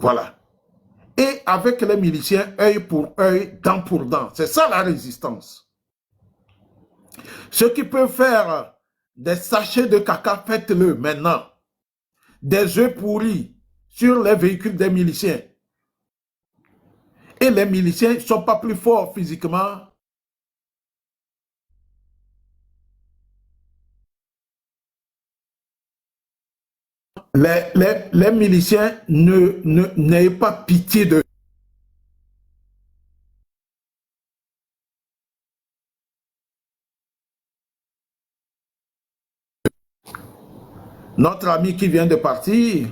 Voilà. Et avec les miliciens, œil pour œil, dent pour dent. C'est ça la résistance. Ceux qui peuvent faire des sachets de caca, faites-le maintenant. Des œufs pourris sur les véhicules des miliciens. Et les miliciens ne sont pas plus forts physiquement. Les miliciens n'ayez pas pitié de. Notre ami qui vient de partir,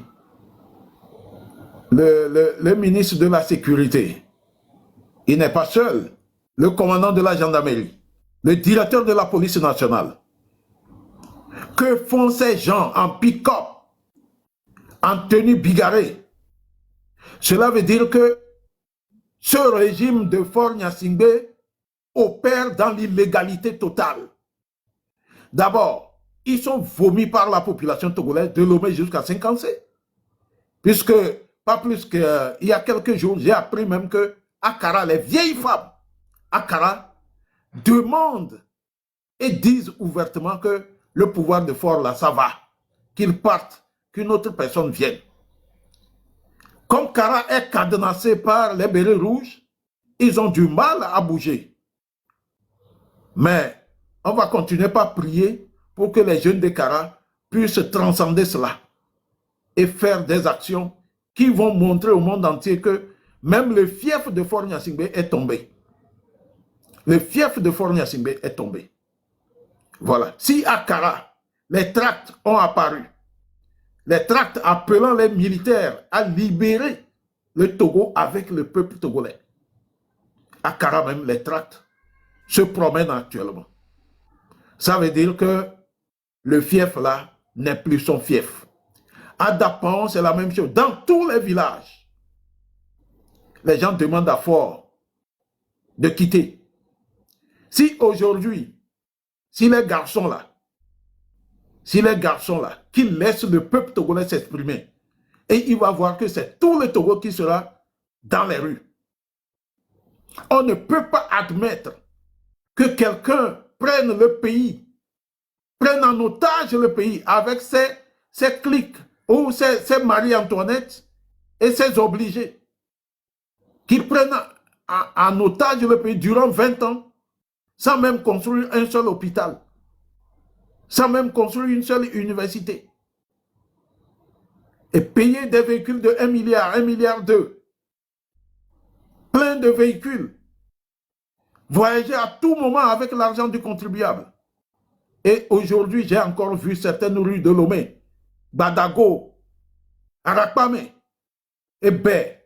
le ministre de la Sécurité, il n'est pas seul. Le commandant de la gendarmerie, le directeur de la police nationale. Que font ces gens en pick-up, en tenue bigarrée? Cela veut dire que ce régime de Faure Gnassingbé opère dans l'illégalité totale. D'abord, ils sont vomis par la population togolaise de Lomé jusqu'à 50C. Puisque, pas plus qu'il y a quelques jours, j'ai appris même que Akara, les vieilles femmes, Akara, demandent et disent ouvertement que le pouvoir de Faure, là, ça va. Qu'ils partent, qu'une autre personne vienne. Comme Kara est cadenassé par les bérets rouges, ils ont du mal à bouger. Mais on va continuer par prier pour que les jeunes de Kara puissent transcender cela et faire des actions qui vont montrer au monde entier que même le fief de Faure Gnassingbé est tombé. Le fief de Faure Gnassingbé est tombé. Voilà. Si à Kara, les tracts ont apparu, les tracts appelant les militaires à libérer le Togo avec le peuple togolais. À Kara même, les tracts se promènent actuellement. Ça veut dire que le fief là n'est plus son fief. À Dapan, c'est la même chose. Dans tous les villages, les gens demandent à Faure de quitter. Si aujourd'hui, si les garçons là, qu'ils laissent le peuple togolais s'exprimer, et il va voir que c'est tout le Togo qui sera dans les rues. On ne peut pas admettre que quelqu'un prenne le pays, prenne en otage le pays avec ses cliques ou ses Marie-Antoinette et ses obligés, qu'ils prennent en otage le pays durant 20 ans sans même construire un seul hôpital, sans même construire une seule université. Et payer des véhicules de 1 milliard, 1,2 milliard, plein de véhicules, voyager à tout moment avec l'argent du contribuable. Et aujourd'hui, j'ai encore vu certaines rues de Lomé, Badago, Arakpame et Bé.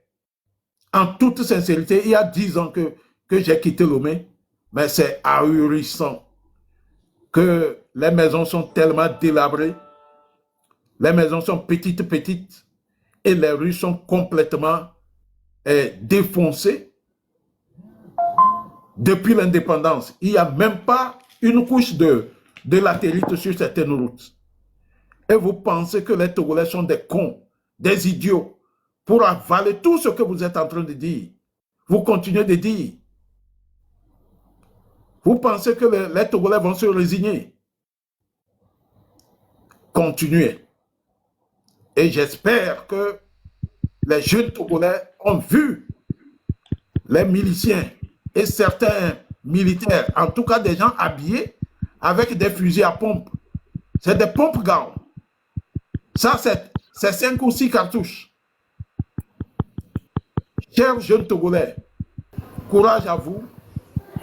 En toute sincérité, il y a 10 ans que j'ai quitté Lomé, mais c'est ahurissant que les maisons sont tellement délabrées, les maisons sont petites et les rues sont complètement défoncées. Depuis l'indépendance, il n'y a même pas une couche de latérite sur certaines routes. Et vous pensez que les Togolais sont des cons, des idiots, pour avaler tout ce que vous êtes en train de dire. Vous continuez de dire. Vous pensez que les Togolais vont se résigner. Continuez. Et j'espère que les jeunes Togolais ont vu les miliciens et certains militaires, en tout cas des gens habillés avec des fusils à pompe. C'est des pompes gants. Ça, c'est 5 ou 6 cartouches. Chers jeunes Togolais, courage à vous.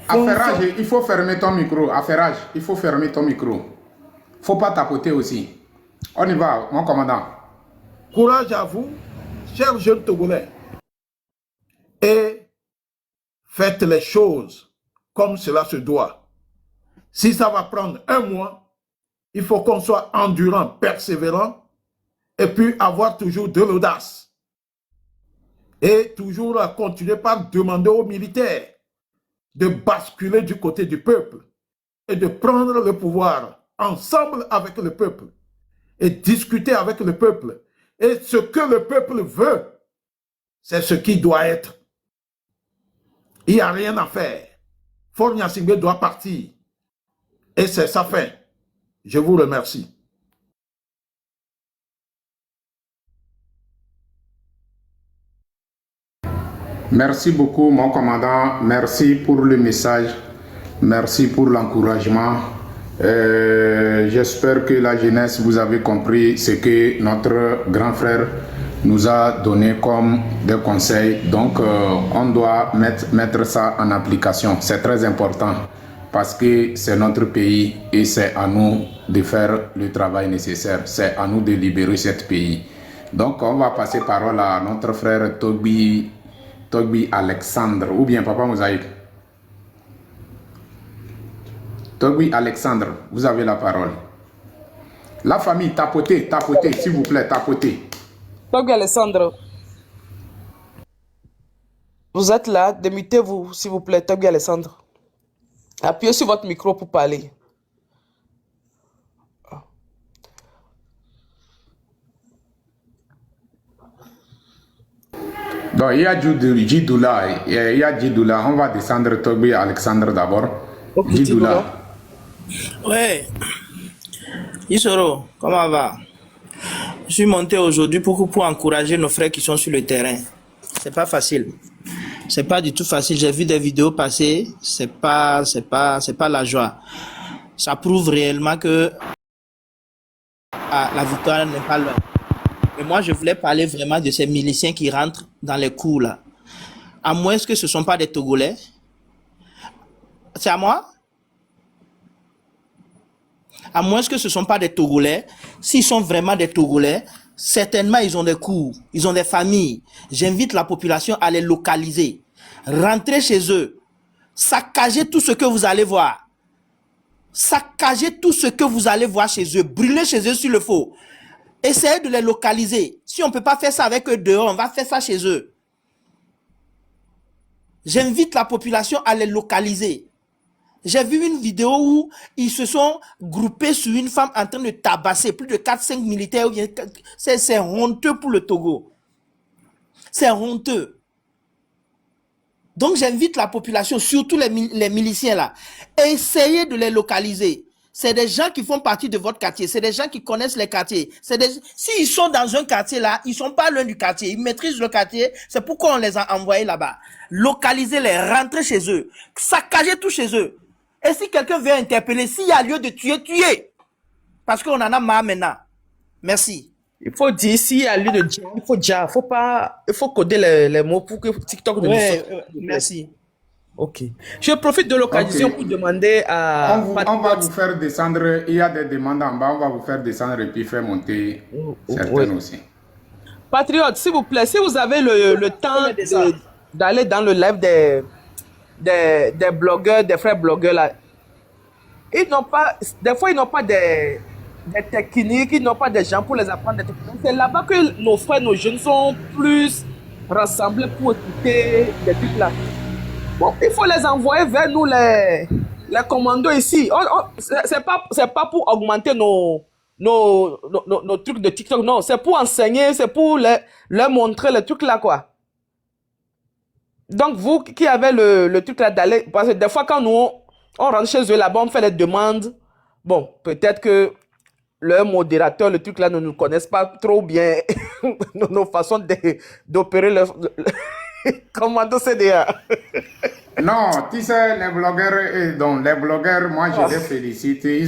Affairage, il faut fermer ton micro. Affairage, il faut fermer ton micro. Faut pas tapoter aussi. On y va, mon commandant. Courage à vous, chers jeunes Togolais. Et faites les choses comme cela se doit. Si ça va prendre 1 mois, il faut qu'on soit endurant, persévérant, et puis avoir toujours de l'audace. Et toujours continuer par demander aux militaires de basculer du côté du peuple et de prendre le pouvoir ensemble avec le peuple et discuter avec le peuple. Et ce que le peuple veut, c'est ce qui doit être. Il n'y a rien à faire. Faure Gnassingbé doit partir. Et c'est sa fin. Je vous remercie. Merci beaucoup, mon commandant. Merci pour le message. Merci pour l'encouragement. J'espère que la jeunesse, vous avez compris ce que notre grand frère nous a donné comme des conseils. Donc, on doit mettre ça en application. C'est très important parce que c'est notre pays et c'est à nous de faire le travail nécessaire. C'est à nous de libérer ce pays. Donc, on va passer parole à notre frère Togbi Alexandre, ou bien Papa Mosaïque. Togbi Alexandre, vous avez la parole. La famille, tapotez, s'il vous plaît, tapotez. Togbi Alexandre, vous êtes là, démutez-vous, s'il vous plaît, Togbi Alexandre. Appuyez sur votre micro pour parler. Donc, il y a Djidoula, on va descendre Togbi Alexandre d'abord. Okay, Djidoula. Ouais, Isoro, comment va? Je suis monté aujourd'hui pour encourager nos frères qui sont sur le terrain. C'est pas facile. C'est pas du tout facile. J'ai vu des vidéos passer. C'est pas la joie. Ça prouve réellement que la victoire n'est pas loin. Et moi, je voulais parler vraiment de ces miliciens qui rentrent dans les coups là. À moins que ce ne sont pas des Togolais. C'est à moi? À moins que ce ne sont pas des Togolais. S'ils sont vraiment des Togolais, certainement ils ont des cours, ils ont des familles. J'invite la population à les localiser. Rentrez chez eux. Saccagez tout ce que vous allez voir. Saccagez tout ce que vous allez voir chez eux. Brûlez chez eux s'il le faut. Essayez de les localiser. Si on ne peut pas faire ça avec eux dehors, on va faire ça chez eux. J'invite la population à les localiser. J'ai vu une vidéo où ils se sont groupés sur une femme en train de tabasser plus de 4-5 militaires. C'est honteux pour le Togo. C'est honteux. Donc j'invite la population, surtout les miliciens là, essayez de les localiser. C'est des gens qui font partie de votre quartier, c'est des gens qui connaissent les quartiers. S'ils sont dans un quartier là, ils sont pas loin du quartier, ils maîtrisent le quartier, c'est pourquoi on les a envoyés là-bas. Localisez-les, rentrez chez eux, saccagez tout chez eux. Et si quelqu'un veut interpeller, s'il y a lieu de tuer, tuez. Parce qu'on en a marre maintenant. Merci. Il faut dire, s'il y a lieu de dire, il faut coder les mots pour que TikTok ne nous sorte. Merci. Ok. Je profite de l'occasion pour demander à... On va vous faire descendre, il y a des demandes en bas, on va vous faire descendre et puis faire monter certaines aussi. Patriote, s'il vous plaît, si vous avez le temps d'aller dans le live des blogueurs, des frères blogueurs là, ils n'ont pas, des fois ils n'ont pas des techniques, ils n'ont pas des gens pour les apprendre des techniques. C'est là-bas que nos frères, nos jeunes sont plus rassemblés pour écouter des trucs là. Bon, il faut les envoyer vers nous, les commandos ici. C'est pas pour augmenter nos trucs de TikTok, non. C'est pour enseigner, c'est pour leur montrer les trucs là, quoi. Donc, vous qui avez le truc là d'aller, parce que des fois, quand nous, on rentre chez eux là-bas, on fait les demandes. Bon, peut-être que leur modérateur, le truc là, ne nous connaissent pas trop bien nos façons d'opérer leur... Commando CDA. Non, tu sais, les blogueurs, moi je les félicite. Ils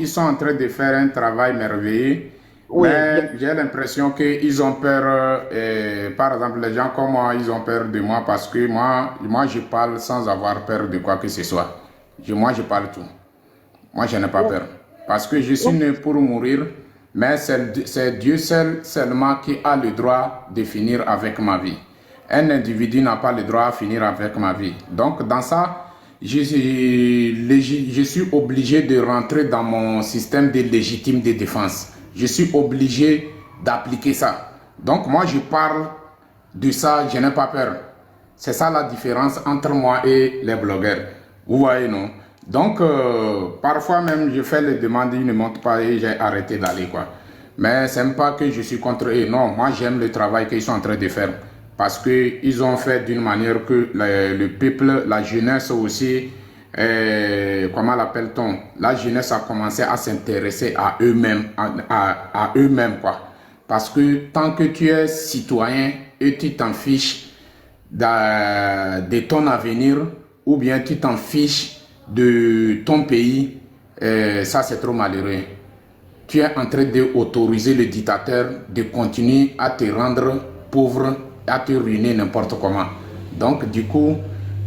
sont en train de faire un travail merveilleux. Oui. Mais j'ai l'impression qu'ils ont peur. Par exemple, les gens comme moi, ils ont peur de moi parce que moi je parle sans avoir peur de quoi que ce soit. Moi, je parle tout. Moi, je n'ai pas peur. Parce que je suis né pour mourir, mais c'est Dieu seulement qui a le droit de finir avec ma vie. Un individu n'a pas le droit à finir avec ma vie. Donc, dans ça, je suis obligé de rentrer dans mon système de légitime de défense. Je suis obligé d'appliquer ça. Donc, moi, je parle de ça, je n'ai pas peur. C'est ça la différence entre moi et les blogueurs. Vous voyez, non? Donc, parfois même, je fais les demandes, ils ne montent pas et j'ai arrêté d'aller, quoi. Mais ce n'est pas que je suis contre eux. Non, moi, j'aime le travail qu'ils sont en train de faire. parce qu'ils ont fait d'une manière que le peuple, la jeunesse aussi, comment l'appelle-t-on? La jeunesse a commencé à s'intéresser à eux-mêmes, à eux-mêmes, quoi. Parce que tant que tu es citoyen et tu t'en fiches de ton avenir, ou bien tu t'en fiches de ton pays, ça c'est trop malheureux. Tu es en train d'autoriser le dictateur de continuer à te rendre pauvre, à te ruiner n'importe comment. Donc du coup,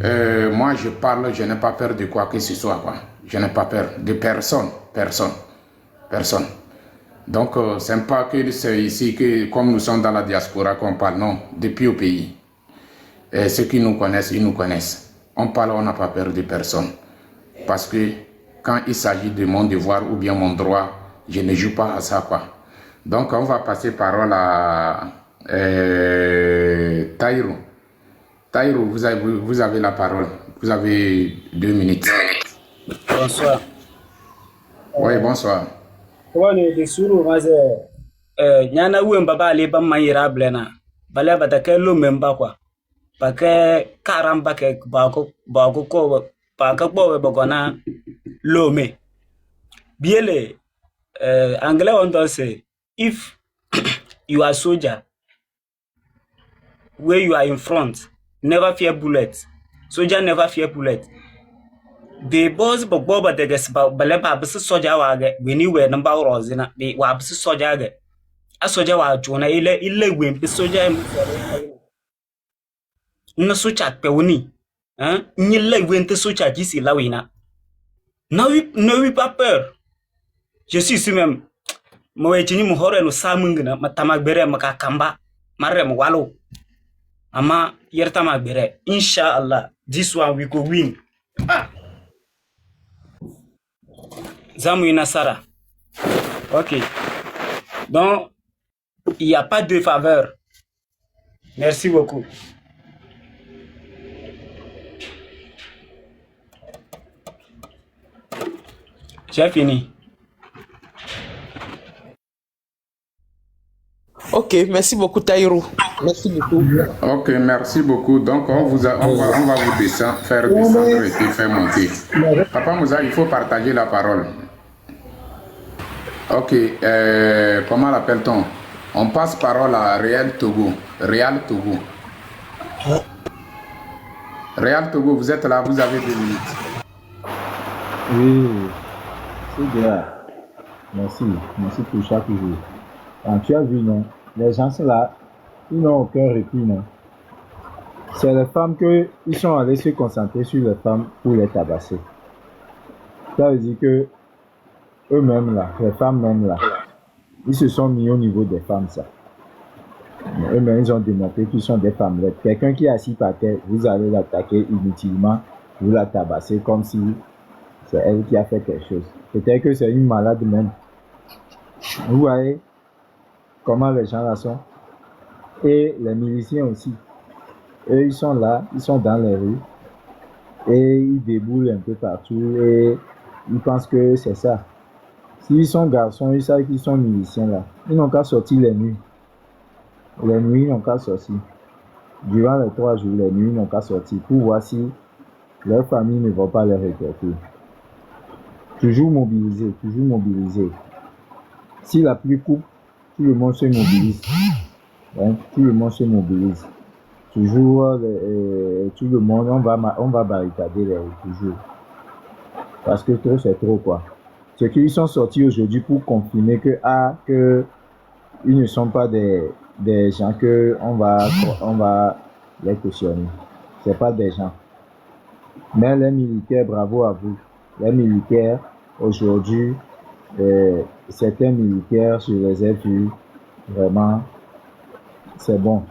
moi je parle, je n'ai pas peur de quoi que ce soit, quoi. Je n'ai pas peur de personne, personne, personne. Donc c'est pas que c'est ici que, comme nous sommes dans la diaspora qu'on parle, non, depuis au pays. Et ceux qui nous connaissent, ils nous connaissent. On parle, on n'a pas peur de personne. Parce que quand il s'agit de mon devoir ou bien mon droit, je ne joue pas à ça, quoi. Donc on va passer parole à Taïro. Taïro, vous avez la parole. Vous avez 2 minutes. Bonsoir. Oui, bonsoir. Wani de suru maze nyana uwe mbaba ali ba mayira blena bale bata ke lo memba kwa pa ke karamba ke ba ko pa ka bo be gona lo me biele anglais on does say if you are soldier where you are in front never fear bullets. Soldier never fear bullet. The boss boba de ges bale ba bisi soja wage weni we namba rozina be wa bisi soja ge a soja wa jona ile we bi soja mu na soja pe woni ni le we nte soja qui si la wina ne oui pas peur. Je suis ici même mo we chini mo hore no samungina matama bere maka kamba marre mo walo ama yerta ma bere inshallah this one we go win. Zamu Nasara. Ok. Donc, il n'y a pas de faveur. Merci beaucoup. J'ai fini. Ok, merci beaucoup Taïrou. Merci beaucoup. Ok, merci beaucoup. Donc, on va vous descendre, faire descendre et puis faire monter. Papa Moussa, il faut partager la parole. Ok, comment l'appelle-t-on? On passe parole à Réal Togo. Réal Togo. Réal Togo, vous êtes là, vous avez 2 minutes. Oui, c'est bien. Merci pour chaque jour. Tu as vu, non? Les gens sont là, ils n'ont aucun répit, non? C'est les femmes ils sont allés se concentrer sur les femmes pour les tabasser. Ça veut dire que eux-mêmes là, les femmes même là, ils se sont mis au niveau des femmes, ça. Eux-mêmes, ils ont démontré qu'ils sont des femmes. Quelqu'un qui est assis par terre, vous allez l'attaquer inutilement, vous la tabassez comme si c'est elle qui a fait quelque chose. Peut-être que c'est une malade même. Vous voyez comment les gens là sont. Et les miliciens aussi. Eux, ils sont là, ils sont dans les rues. Et ils déboulent un peu partout. Et ils pensent que c'est ça. S'ils sont garçons, ils savent qu'ils sont miliciens là. Ils n'ont qu'à sortir les nuits. Les nuits, ils n'ont qu'à sortir. Durant les 3 jours, les nuits, ils n'ont qu'à sortir pour voir si leur famille ne va pas les regretter. Toujours mobilisé, toujours mobilisé. Si la pluie coupe, tout le monde se mobilise. Hein, tout le monde se mobilise. Toujours, tout le monde, on va barricader les rues, toujours. Parce que trop, c'est trop, quoi. C'est qu'ils sont sortis aujourd'hui pour confirmer que ils ne sont pas des gens que on va les cautionner. C'est pas des gens. Mais les militaires, bravo à vous. Les militaires, aujourd'hui, certains militaires, je les ai vus, vraiment, c'est bon.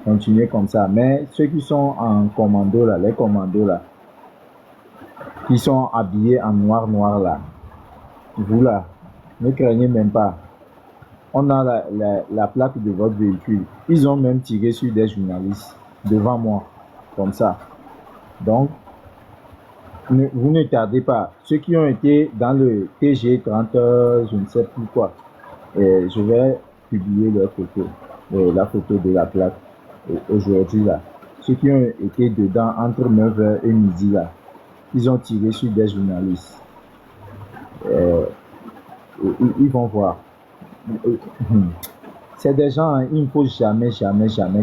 Continuez comme ça. Mais ceux qui sont en commando là, les commandos là, qui sont habillés en noir là, vous là, ne craignez même pas. On a la plaque de votre véhicule. Ils ont même tiré sur des journalistes devant moi, comme ça. Donc, vous ne tardez pas. Ceux qui ont été dans le TG 30, je ne sais plus quoi, je vais publier leur photo, la photo de la plaque. aujourd'hui là. Ceux qui ont été dedans entre 9h et midi là, ils ont tiré sur des journalistes. Ils vont voir. C'est des gens, il ne faut jamais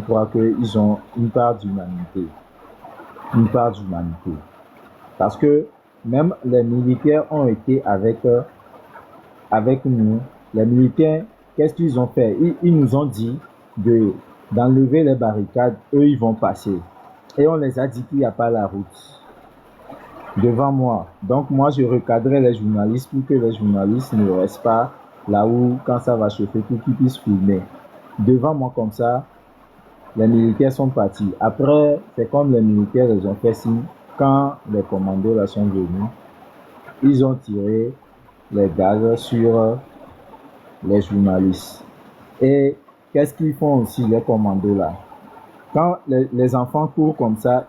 croire qu'ils ont une part d'humanité. Une part d'humanité. Parce que même les militaires ont été avec nous. Les militaires, qu'est-ce qu'ils ont fait? Ils nous ont dit d'enlever les barricades, eux ils vont passer. Et on les a dit qu'il n'y a pas la route devant moi. Donc moi je recadrais les journalistes pour que les journalistes ne restent pas là où quand ça va chauffer pour qu'ils puissent filmer. Devant moi comme ça, les militaires sont partis. Après, c'est comme les militaires les ont fait signe. Quand les commandos là sont venus, ils ont tiré les gaz sur les journalistes. Et qu'est-ce qu'ils font aussi les commandos là? Quand les enfants courent comme ça,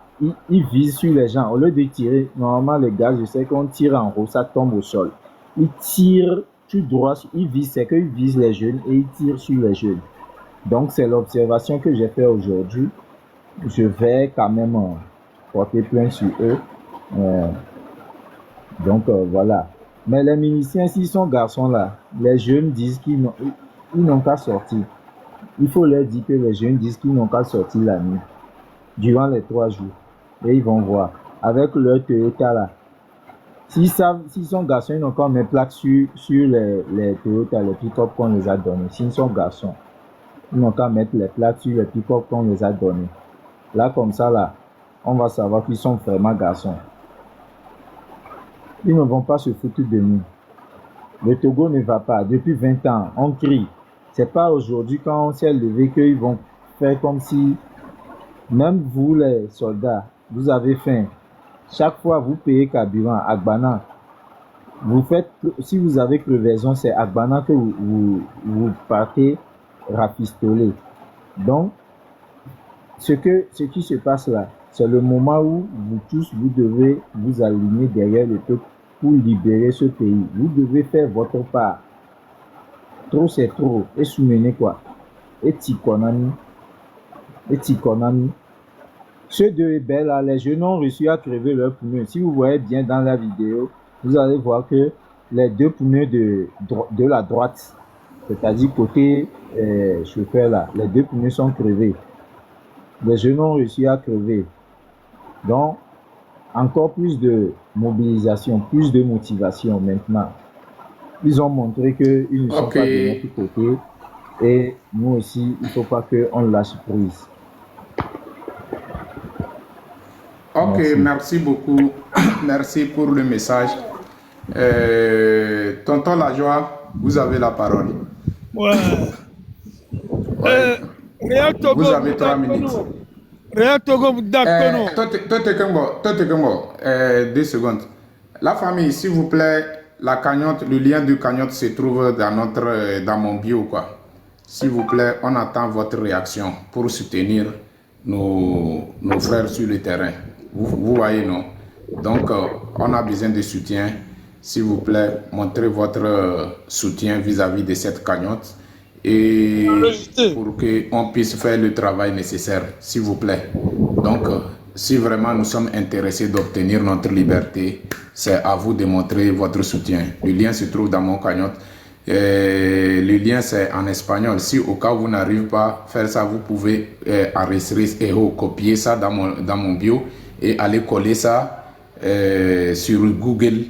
ils visent sur les gens. Au lieu de tirer, normalement les gaz, je sais qu'on tire en haut, ça tombe au sol. Ils tirent tout droit, ils visent, c'est qu'ils visent les jeunes et ils tirent sur les jeunes. Donc c'est l'observation que j'ai fait aujourd'hui. Je vais quand même porter plainte sur eux. Donc voilà. Mais les miliciens, s'ils sont garçons là, les jeunes disent qu'ils n'ont qu'à sortir. Il faut leur dire que les jeunes disent qu'ils n'ont qu'à sortir la nuit, durant les 3 jours. Et ils vont voir. Avec leur Toyota là. S'ils sont garçons, ils n'ont qu'à mettre plaque sur les Toyota, les pick-up qu'on les a donnés. S'ils sont garçons, ils n'ont qu'à mettre les plaques sur les pick-up qu'on les a donnés. Là, comme ça, là, on va savoir qu'ils sont vraiment garçons. Ils ne vont pas se foutre de nous. Le Togo ne va pas. Depuis 20 ans, on crie. C'est pas aujourd'hui quand on s'est levé qu'ils vont faire comme si, même vous les soldats, vous avez faim. Chaque fois vous payez carburant, Agbana. Vous faites, si vous avez crevaison, c'est Agbana que vous partez rafistoler. Donc, ce qui se passe là, c'est le moment où vous tous, vous devez vous aligner derrière le peuple pour libérer ce pays. Vous devez faire votre part. Trop c'est trop. Et soumenez quoi? Et Tikonani. Ceux de Ebel là, les jeunes ont réussi à crever leurs pneus. Si vous voyez bien dans la vidéo, vous allez voir que les 2 pneus de la droite, c'est-à-dire côté chauffeur là, les 2 pneus sont crevés. Les jeunes ont réussi à crever. Donc, encore plus de mobilisation, plus de motivation maintenant. Ils ont montré qu'ils ne sont pas de notre côté. Et nous aussi, il ne faut pas qu'on lâche prise. Ok, merci beaucoup. Merci pour le message. Tonton Lajoie, vous avez la parole. Ouais. Vous avez 3 minutes. Totekengo, 2 secondes. La famille, s'il vous plaît, la cagnotte, le lien du cagnotte se trouve dans mon bio, quoi. S'il vous plaît, on attend votre réaction pour soutenir nos frères sur le terrain. Vous voyez, non? Donc, on a besoin de soutien. S'il vous plaît, montrez votre soutien vis-à-vis de cette cagnotte et pour qu'on puisse faire le travail nécessaire, s'il vous plaît. Donc, si vraiment nous sommes intéressés d'obtenir notre liberté, c'est à vous de montrer votre soutien. Le lien se trouve dans mon cagnotte. Le lien c'est en espagnol. Si au cas où vous n'arrivez pas à faire ça, vous pouvez enregistrer et copier ça dans mon bio et aller coller ça sur Google.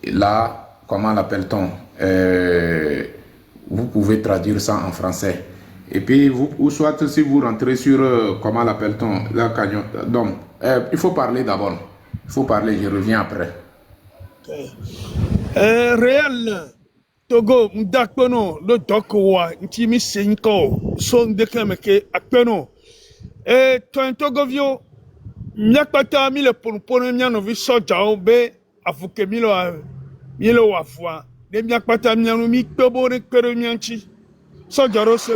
Là, comment l'appelle-t-on? Vous pouvez traduire ça en français. Et puis, ou soit si vous rentrez sur, comment l'appelle-t-on, la cagnotte. Donc, il faut parler d'abord. Il faut parler, je reviens après. Réel Togo mdakpono lo dokowa ntimi senko son dekemeke akpeno Togo vio myakpata mi le ponpono miano vi soja be afuke mi lo wafwa de myakpata miano mi kpebo ne kpero mianchi soja ro se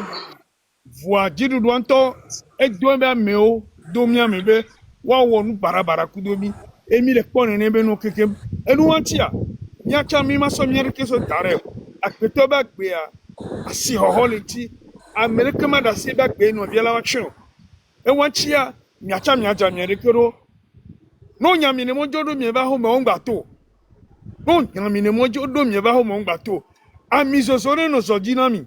voa jidu duanto edon be ameo do miame be wa wonu barabara kudomi emi le pone ne be no keke enu antia nyacha mi maso miere keso tare akpetoba gbe a asi hoholeti America ma da se back be no biala wa twe e wanchi a miacha miaja miarekero no nyame ne mojodo mi ba ho ma ngba to no nyame ne mojodo mi ba ho ma ngba to ami sosore no soji na mi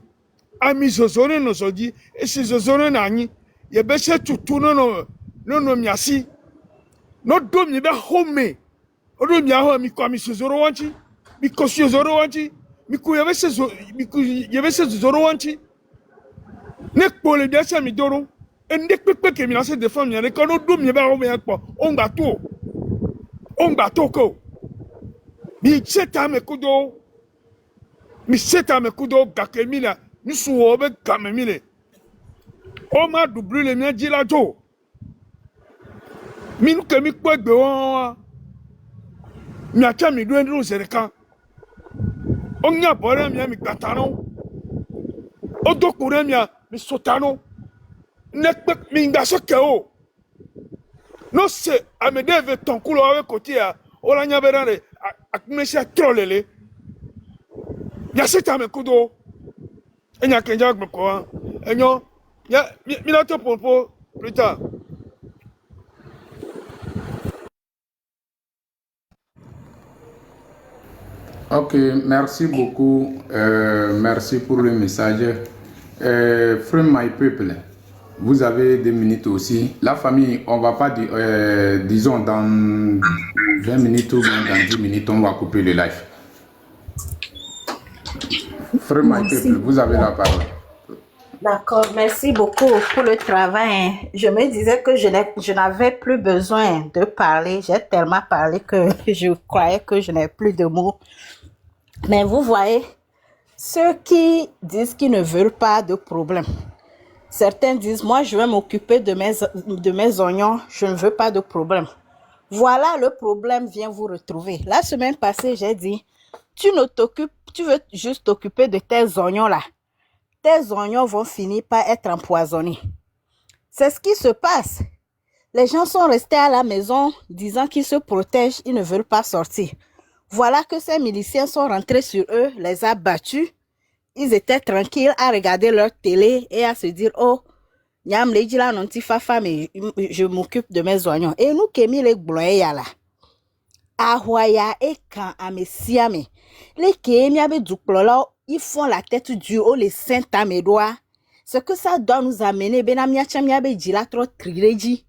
ami sosore no soji esi sosore na anyi ye be se tutu no miasi no do mi ba ho me odo mi aho mi kwa mi sosoro wanchi mi ko sosoro wanchi mi ku ye be se sosoro wanchi ne pole de se mi doro ende pepe ke mi na se defend mi ko no do mi ba ho me po o ngba to ko mi seta me kudo gakemila mi suwo be gamemile o ma dublu le mi ajila jo mi ke mi po egbe won mi acha mi do ndru sereka o nya bore mi gbatano o dokure mi sotano ne pe mi ngba soke o no se amedeve tonkulo awe kotia o la nya berare akmesia trolele ya seta me kudo enya kenja gbeko enyo ya mi na to popo plus tard. Ok, merci beaucoup. Merci pour le message. Frère My People, vous avez 2 minutes aussi. La famille, on va pas dire, disons dans 20 minutes ou bien dans 10 minutes, on va couper le live. Frère My People, vous avez la parole. D'accord, merci beaucoup pour le travail. Je me disais que je n'avais plus besoin de parler. J'ai tellement parlé que je croyais que je n'avais plus de mots. Mais vous voyez, ceux qui disent qu'ils ne veulent pas de problème. Certains disent, moi je vais m'occuper de mes oignons, je ne veux pas de problème. Voilà, le problème vient vous retrouver. La semaine passée, j'ai dit, tu veux juste t'occuper de tes oignons là. Tes oignons vont finir par être empoisonnés. C'est ce qui se passe. Les gens sont restés à la maison disant qu'ils se protègent, ils ne veulent pas sortir. Voilà que ces miliciens sont rentrés sur eux, les a battus. Ils étaient tranquilles à regarder leur télé et à se dire, oh, Nyam Lejila Nonti Fafa, mais je m'occupe de mes oignons. Et nous, Kémi les Bloya là. Ahwaya et quand Amessiame. Les Kémi avec du là, ils font la tête dure, les saints à mes doigts. Ce que ça doit nous amener, Benamiacha Miabe Jila trop trireji.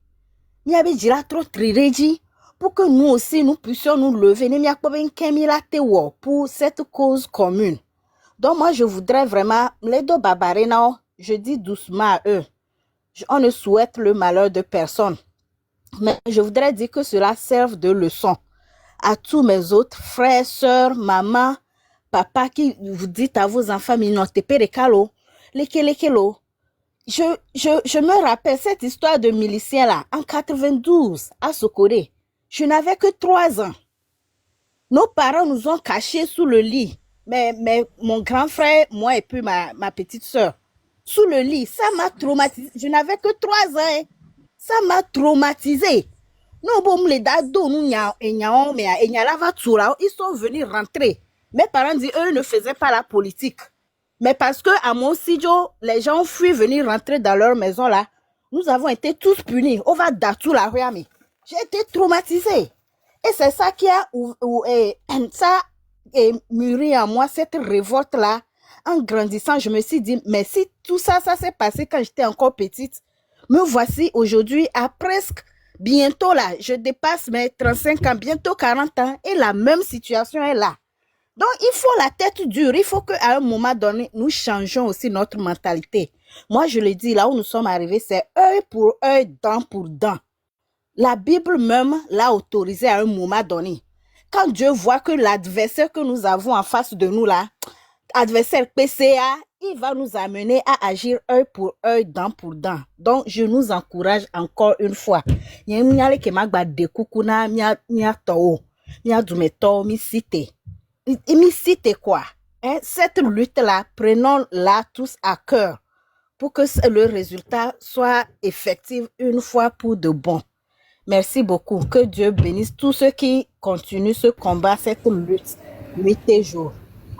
Miabe Jila trop trireji. Pour que nous aussi, nous puissions nous lever, pour cette cause commune. Donc moi, je voudrais vraiment, les deux babarena, je dis doucement à eux, on ne souhaite le malheur de personne. Mais je voudrais dire que cela serve de leçon à tous mes autres frères, sœurs, maman, papa qui vous dites à vos enfants, je me rappelle cette histoire de miliciens là, en 92, à Sokoré. Je n'avais que 3 ans. Nos parents nous ont cachés sous le lit. Mais mon grand frère, moi et puis ma petite sœur. Sous le lit. Ça m'a traumatisé. Je n'avais que 3 ans. Hein. Ça m'a traumatisé. Ils sont venus rentrer. Mes parents disent, eux ne faisaient pas la politique. Mais parce que à Monsidio, les gens fuient venir rentrer dans leur maison là. Nous avons été tous punis. On va datou la réami. J'ai été traumatisée. Et c'est ça qui a mûri en moi, cette révolte-là. En grandissant, je me suis dit, mais si tout ça, ça s'est passé quand j'étais encore petite, me voici aujourd'hui à presque, bientôt là, je dépasse mes 35 ans, bientôt 40 ans, et la même situation est là. Donc, il faut la tête dure. Il faut qu'à un moment donné, nous changeons aussi notre mentalité. Moi, je le dis, là où nous sommes arrivés, c'est œil pour œil, dent pour dent. La Bible même l'a autorisé à un moment donné. Quand Dieu voit que l'adversaire que nous avons en face de nous là, adversaire PCA, il va nous amener à agir œil pour œil, dent pour dent. Donc, je nous encourage encore une fois. Quoi? Hein? Cette lutte-là, prenons-la tous à cœur pour que le résultat soit effectif une fois pour de bon. Merci beaucoup. Que Dieu bénisse tous ceux qui continuent ce combat, cette lutte, nuit et jour.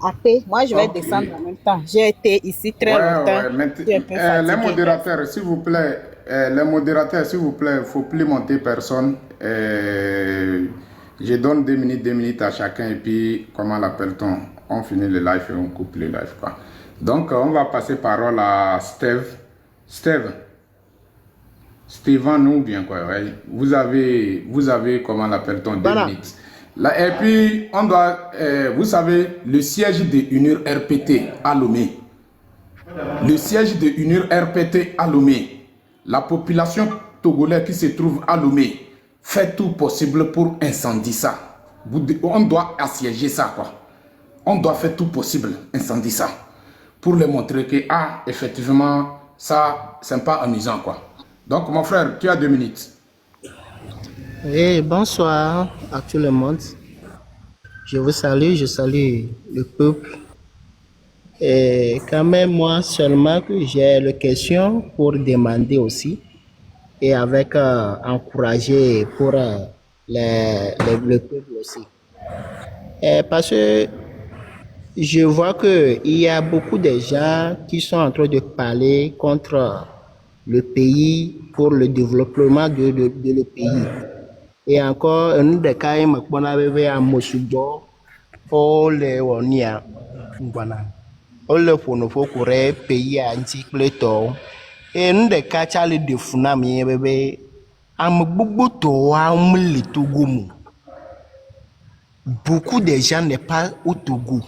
Après, moi, je vais Ok. descendre en même temps. J'ai été ici très longtemps. Ouais, mais Je suis un peu les fatiguée. modérateurs, s'il vous plaît, les modérateurs, s'il vous plaît, il ne faut plus monter personne. Je donne 2 minutes à chacun et puis, comment l'appelle-t-on? On finit le live et on coupe le live, quoi. Donc, on va passer parole à Steve. Steve, Stéphane ou bien quoi, ouais. Vous avez comment l'appelle-t-on, 2 minutes. Là, et puis, on doit, vous savez, le siège de UNUR RPT à Lomé. Le siège de UNUR RPT à Lomé. La population togolaise qui se trouve à Lomé fait tout possible pour incendier ça. On doit assiéger ça, quoi. On doit faire tout possible, incendier ça. Pour leur montrer que, ah, effectivement, ça, c'est pas amusant, quoi. Donc, mon frère, tu as 2 minutes. Et bonsoir à tout le monde. Je vous salue, je salue le peuple. Et quand même, moi seulement que j'ai la question pour demander aussi et avec encourager pour le peuple aussi. Parce que je vois qu'il y a beaucoup de gens qui sont en train de parler contre le pays pour le développement de le pays. Et encore, un des cas, je suis à Mosubo, pour les Wonia. Voilà. On le faut nous faut courir pays anti-cléton. Et un des cas, Charlie de Funami, bébé, am Bubuto, am le Togo. Beaucoup de gens n'est pas au Togo.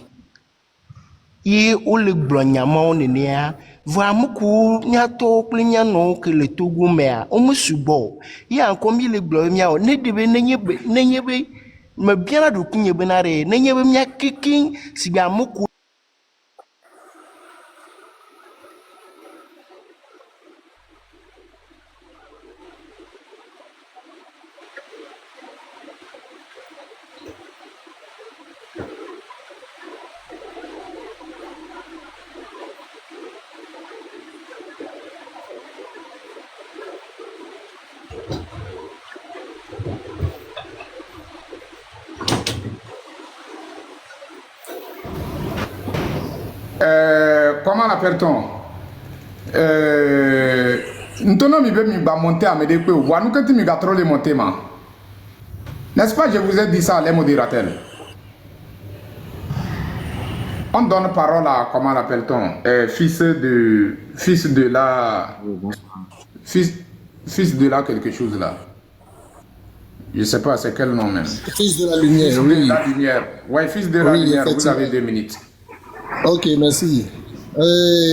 Et on le blonyamon n'est vraiment cool, n'y a to non que le Togo mea, on me subo. Il y a encore mis le blomia, ne devait n'ayebe, me bien à doukin benare, n'ayebe mia kicking, si bien moukou. Comment l'appelle-t-on? Ntono mi be mi ba monter à me dire que wa nous quand mi ga trop les monter ma. N'est-ce pas, je vous ai dit ça les modérateurs. On donne parole à comment l'appelle-t-on? Fils de la fils de la quelque chose là. Je sais pas c'est quel nom même. Fils de la lumière, Fils oui. de la lumière. Ouais, fils de la Oui, lumière, vous effectivement. avez 2 minutes. Ok, merci.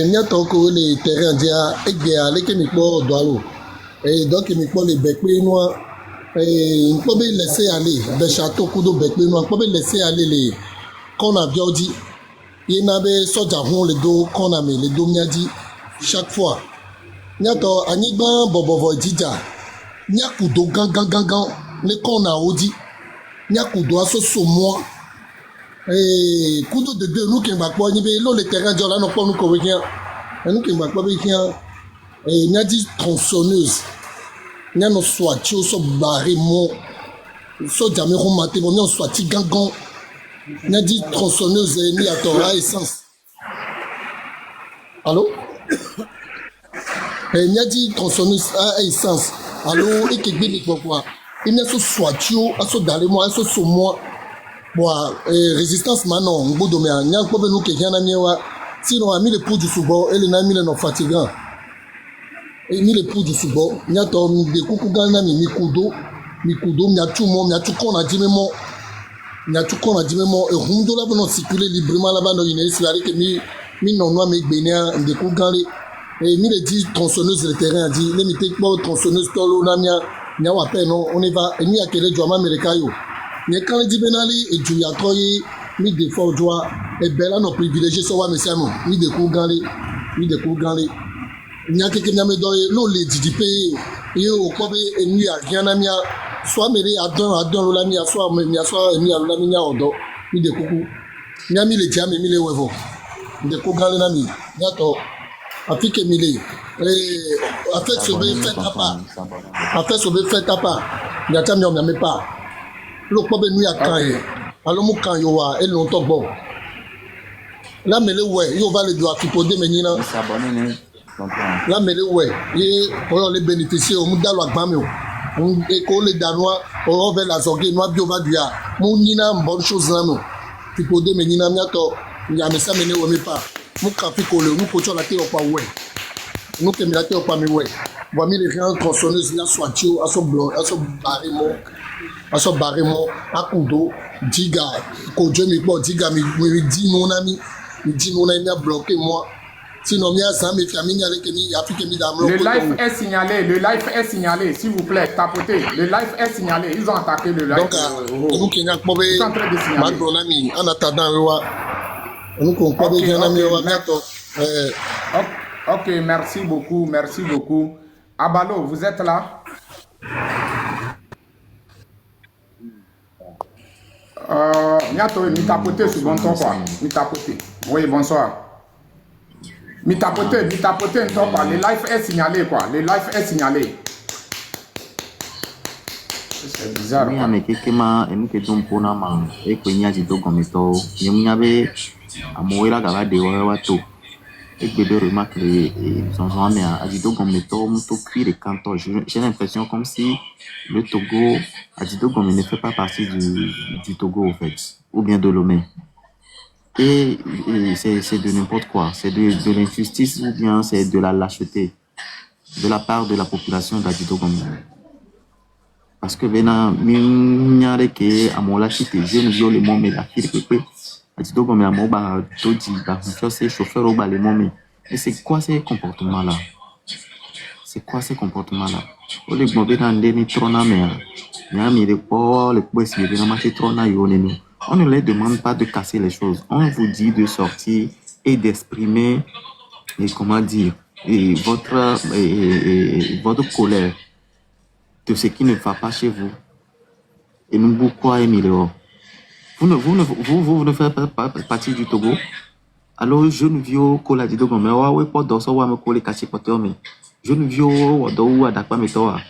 Miato ko le terrain dia egbe ale ke mi po doalo. Et donc mi po le bekpe noa mi po be laisser aller be château kudo bekpe noa po be laisser aller les qu'on a bien dit. Il n'a be soja hon le do qu'on a mis le do miadi chaque fois. Miato anigba bobovo dija. Nyakudo gang le qu'on a odi. Nyakudo aso so moi. Kudo de deux nous qui m'accompagnent ni be lo le terrain de là non pas nous corriger nous qui m'accompagnent il y a dit tronçonneuse il y a nos soit tu so barré mon so jamais remonté mon soit ti gangan il y a dit tronçonneuse ni à tora essence allô il y a dit tronçonneuse à essence allô et que bien quoi il y a so soit tu à so d'aller moi so so moi bon, résistance maintenant, on peut donner un n'y a pas besoin que j'en ai mis sinon a mis le pouls du sous-bord et les n'a mis les non fatigants et mis le pouls du sous-bord n'y a pas de coucou gana mi kudo n'y a tout monde n'y a tout qu'on a dit même n'y a tout qu'on a dit même et hundo là pour circuler librement là-bas dans une c'est que mi non noir mais bénin de coucou gana et mi le dit tronçonneuse le terrain dit les mi pas tronçonneuse tolo na n'y a pas peine on y va et mi a quel joie américain mais quand les dibénali et du yatroye mi de fort joie et bella nos privilégiés so wa monsieur non mi de coucou gana n'y a quelqu'un qui me donne l'eau les DDP et au cobe et nuit à rien amia soit mêlé à don la mia soit mi à la mia odo mi de coucou n'y a mis les diamants mi les wevo de coucou gale na mi d'ato afike mi les affaire se fait à part n'y a jamais on n'a pas le cobe nuit à quand alors mon quand yo wa et longtemps bon Là, mais ouais, il va le droit qui peut démenir. Là, mais ouais, et on les bénéficier, on m'a dans la gamme. On école les Danois, on va la zorgue, nous avons va dire, mon nina, bonne chose là, non. Qui peut démenir, il y a ça, mais ne pas. Mon café collé, nous pouvons la terre au pas ouais. Nous qui la terre au pas mais ouais. Voici les gens tronçonneuses là, soit tu, à son blanc, à son barrement, à couteau, 10 gars, quand Dieu me dit, 10 gars, me dit mon ami, a bloqué moi. Sinon, il y a ça, mes familles, il y a plus que mis dans le live est signalé, le live est signalé, s'il vous plaît, tapotez. Le live est signalé, ils ont attaqué le live. Donc, nous qui n'avons pas ils sont en train de signaler. en attendant, nous qui n'avons pas Ok, merci beaucoup, merci beaucoup. Abalo, vous êtes là? Niato, mi tapoter sur bon ton quoi. Mi tapoter. Oui, bonsoir. Mi tapoter un ton quoi. Le live est signalé quoi. Le live est signalé. C'est bizarre. Oui, mais quelqu'un nous que donc pour nama et que n'y a dit donc comme ça. N'y avait à mourir là de wato. Et que de remarquer son jamais a dit donc comme ça, tout cuit les cantons. J'ai l'impression comme si le Togo a dit donc comme il ne fait pas partie du Togo en fait, ou bien de Lomé. Et c'est de n'importe quoi, c'est de l'injustice ou bien c'est de la lâcheté de la part de la population d'Adito Gombe. Parce que maintenant, mignare que amola chite jeune viole mon mais la fille que Adito Gombe a mon ba todi ba c'est chauffeur au bas les moments. Et c'est quoi ces comportements là? C'est quoi ces comportements là? Au lieu de me dans des trona mais les pauvres les poètes si bien marcher trona yonenu. On ne leur demande pas de casser les choses. On vous dit de sortir et d'exprimer, et comment dire, et votre colère de ce qui ne va pas chez vous. Et nous beaucoup aimer dehors. Vous ne faites pas partie du Togo. Alors, je ne viens pas la Togo, mais ouais, pas dans ce me coller caché poteur, mais je ne viens pas ou à dakpa metoa.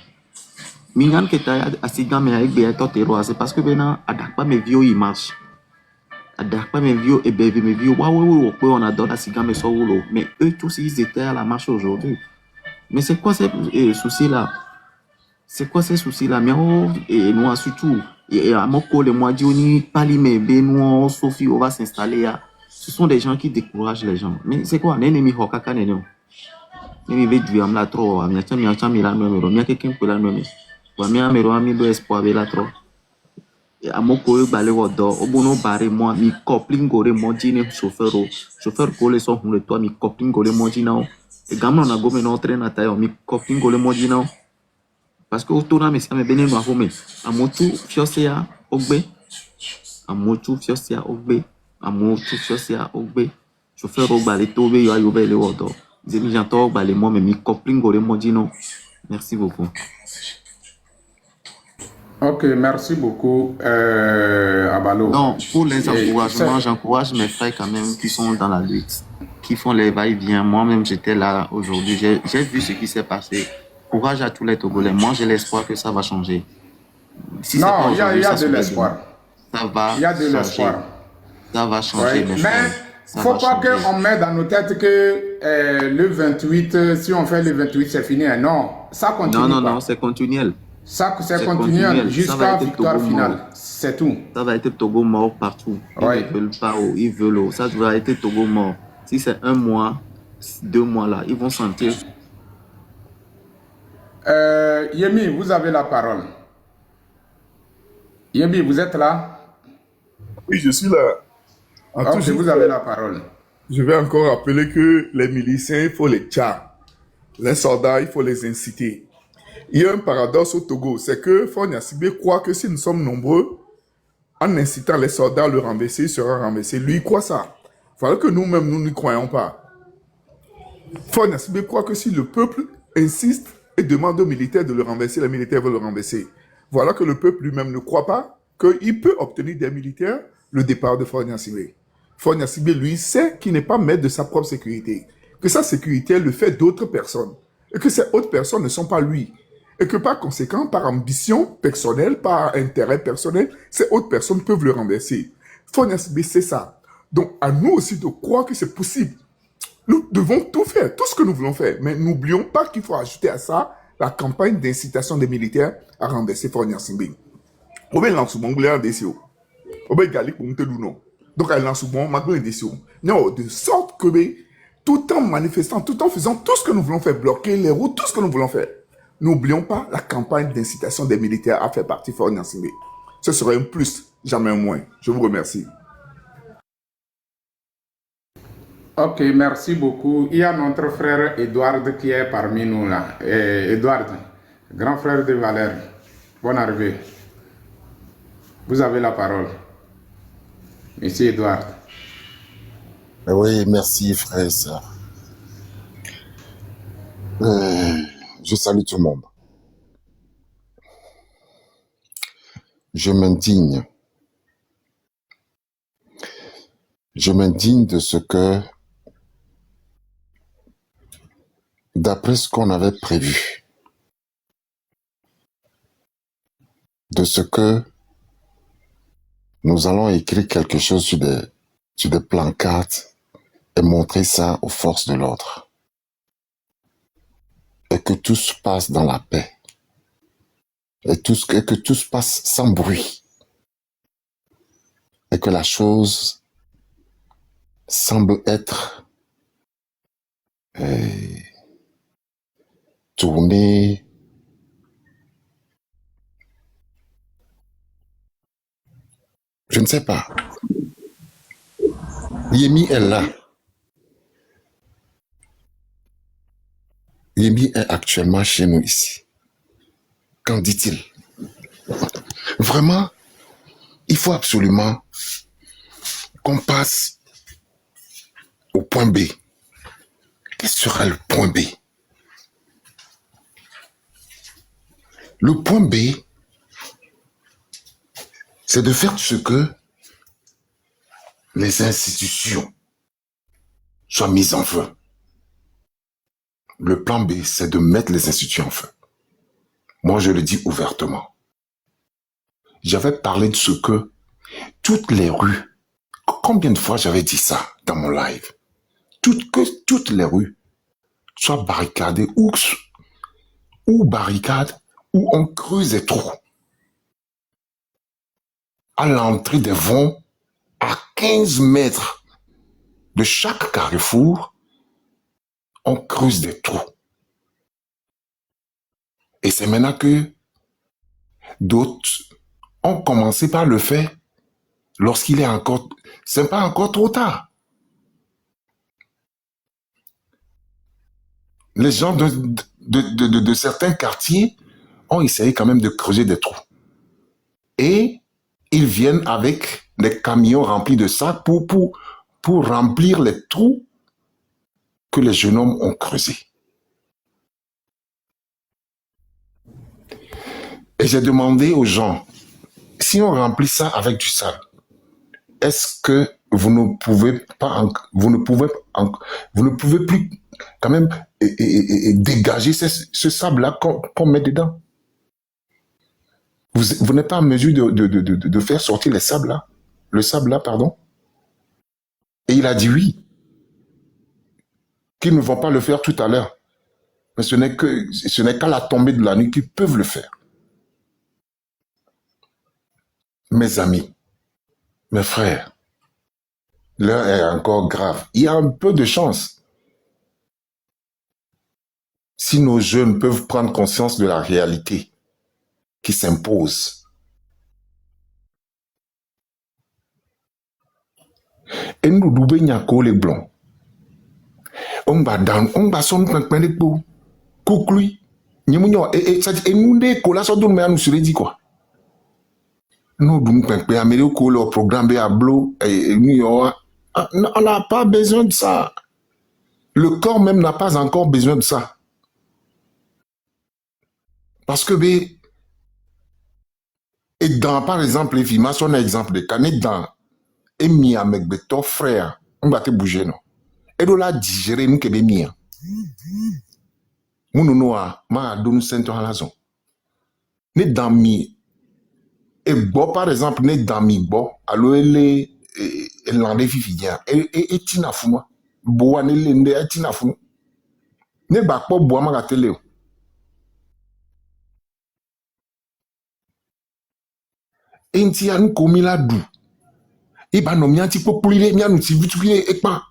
Mingan que t'as assigné mais avec des totero, c'est parce que maintenant adakpa mes vieux images. Adakpa mes vieux et bébé mes vieux. Waouh, on adore assigner mes solos. Mais eux tous ils étaient à la marche aujourd'hui. Mais c'est quoi ces soucis là? C'est quoi ces soucis là? Mais et nous surtout et à mon collègue moi Diony Palime Benoît Sophie on va s'installer là. Ce sont des gens qui découragent les gens. Mais c'est quoi? N'ennemi hokaka n'ennemi. N'ennemi veut du amla trop. Amia chami la numéro. Mia quelqu'un peut la nommer. Wamia mero ami do espoir be la trop. Et à mon collègue balé wodo. Obono baré moi mi coupling gore modine chauffeur collé son le toi mi coupling gore modina. Et gamin on a gomme notre na taille mi coupling gore modina. Parce que autour de mes béné no afome. Amotu fiosia ogbe. Amotu fiosia ogbe. Amotu fiosia ogbe. Chauffeur au balé tobe yo ayobe le wodo. Zemi j'entends balé moi mais mi coupling gore modino. Merci beaucoup. Ok, merci beaucoup, Abalo. Non, pour les encouragements, j'encourage mes frères quand même qui sont dans la lutte, qui font les va-et-vient. Moi-même, j'étais là aujourd'hui. J'ai vu ce qui s'est passé. Courage à tous les Togolais. Moi, j'ai l'espoir que ça va changer. Si non, il y a de l'espoir. Ça va Il y a de l'espoir. Ça va changer, ouais, mais il ne faut pas qu'on mette dans nos têtes que le 28, si on fait le 28, c'est fini. Non, ça continue. Non, c'est continuel. Ça, c'est continuel jusqu'à victoire finale. C'est tout. Ça va être Togo mort partout. Ils ne veulent pas, ils veulent. Ça va être Togo mort. Si c'est 1 mois, 2 mois là, ils vont sentir. Yemi, vous avez la parole. Yemi, vous êtes là? Oui, je suis là. Ok, vous avez la parole. Je vais encore rappeler que les miliciens, il faut les tchar. Les soldats, il faut les inciter. Il y a un paradoxe au Togo, c'est que Faure Gnassingbé croit que si nous sommes nombreux, en incitant les soldats à le renverser, il sera renversé. Lui, il croit ça. Voilà que nous-mêmes, nous n'y croyons pas. Faure Gnassingbé croit que si le peuple insiste et demande aux militaires de le renverser, les militaires vont le renverser. Voilà que le peuple lui-même ne croit pas qu'il peut obtenir des militaires le départ de Faure Gnassingbé. Faure Gnassingbé, lui, sait qu'il n'est pas maître de sa propre sécurité, que sa sécurité est le fait d'autres personnes, et que ces autres personnes ne sont pas lui. Et que par conséquent, par ambition personnelle, par intérêt personnel, ces autres personnes peuvent le renverser. Faure Gnassingbé, c'est ça. Donc, à nous aussi de croire que c'est possible. Nous devons tout faire, tout ce que nous voulons faire. Mais n'oublions pas qu'il faut ajouter à ça la campagne d'incitation des militaires à renverser Fort Gnassingbé. On va lancer mon gouvernement DCO. On va égaler pour nous non. Donc, elle lance mon magouin DCO. Non, de sorte que, tout en manifestant, tout en faisant tout ce que nous voulons faire, bloquer les routes, tout ce que nous voulons faire, n'oublions pas la campagne d'incitation des militaires à faire partie Fort Gnassingbé. Ce serait un plus, jamais un moins. Je vous remercie. Ok, merci beaucoup. Il y a notre frère Edouard qui est parmi nous là. Edouard, grand frère de Valère, bonne arrivée. Vous avez la parole. Monsieur Edouard. Oui, merci frère et sœur. Je salue tout le monde. Je m'indigne. Je m'indigne de ce que, d'après ce qu'on avait prévu, de ce que nous allons écrire quelque chose sur des plancartes et montrer ça aux forces de l'ordre. Et que tout se passe dans la paix. Et que tout se passe sans bruit. Et que la chose semble être tournée je ne sais pas. Yemi est là. Yemi est actuellement chez nous ici. Qu'en dit-il? Vraiment, il faut absolument qu'on passe au point B. Quel sera le point B? Le point B, c'est de faire ce que les institutions soient mises en feu. Le plan B, c'est de mettre les institutions en feu. Moi, je le dis ouvertement. J'avais parlé de ce que toutes les rues, combien de fois j'avais dit ça dans mon live, que toutes les rues soient barricadées ou barricades où on creuse des trous. À l'entrée des vents, à 15 mètres de chaque carrefour, on creuse des trous. Et c'est maintenant que d'autres ont commencé par le faire lorsqu'il est encore... C'est pas encore trop tard. Les gens de certains quartiers ont essayé quand même de creuser des trous. Et ils viennent avec des camions remplis de sacs pour remplir les trous que les jeunes hommes ont creusés. Et j'ai demandé aux gens, si on remplit ça avec du sable, est-ce que vous ne pouvez plus quand même dégager ce sable-là qu'on met dedans? Vous n'êtes pas en mesure de faire sortir le sable-là, pardon? Et il a dit oui, qu'ils ne vont pas le faire tout à l'heure. Mais ce n'est qu'à la tombée de la nuit qu'ils peuvent le faire. Mes amis, mes frères, l'heure est encore grave. Il y a un peu de chance. Si nos jeunes peuvent prendre conscience de la réalité qui s'impose. Et nous doubons nyako les blancs. On va son plein de pou. Kouklui. Et nous des colas sont nous mais nous se dit quoi. Nous devons plein Amérique le programme à Blo et on n'a pas besoin de ça. Le corps même n'a pas encore besoin de ça. Parce que et dans, par exemple, les filles, on a exemple de canet dans et mi avec ton frère, on va te bouger, non? Et de là, digérer, nous, que des miens. Mon noa, ma donne saint à la zone. Né dans mi, et bon, par exemple, né dans mi, bon, alors, les l'ande fifidien et tina fuma boa ne lende e tina fuma ne ba po boa ma tele enti an komi la du e ba no mianti po plire mianu ti vitue e pa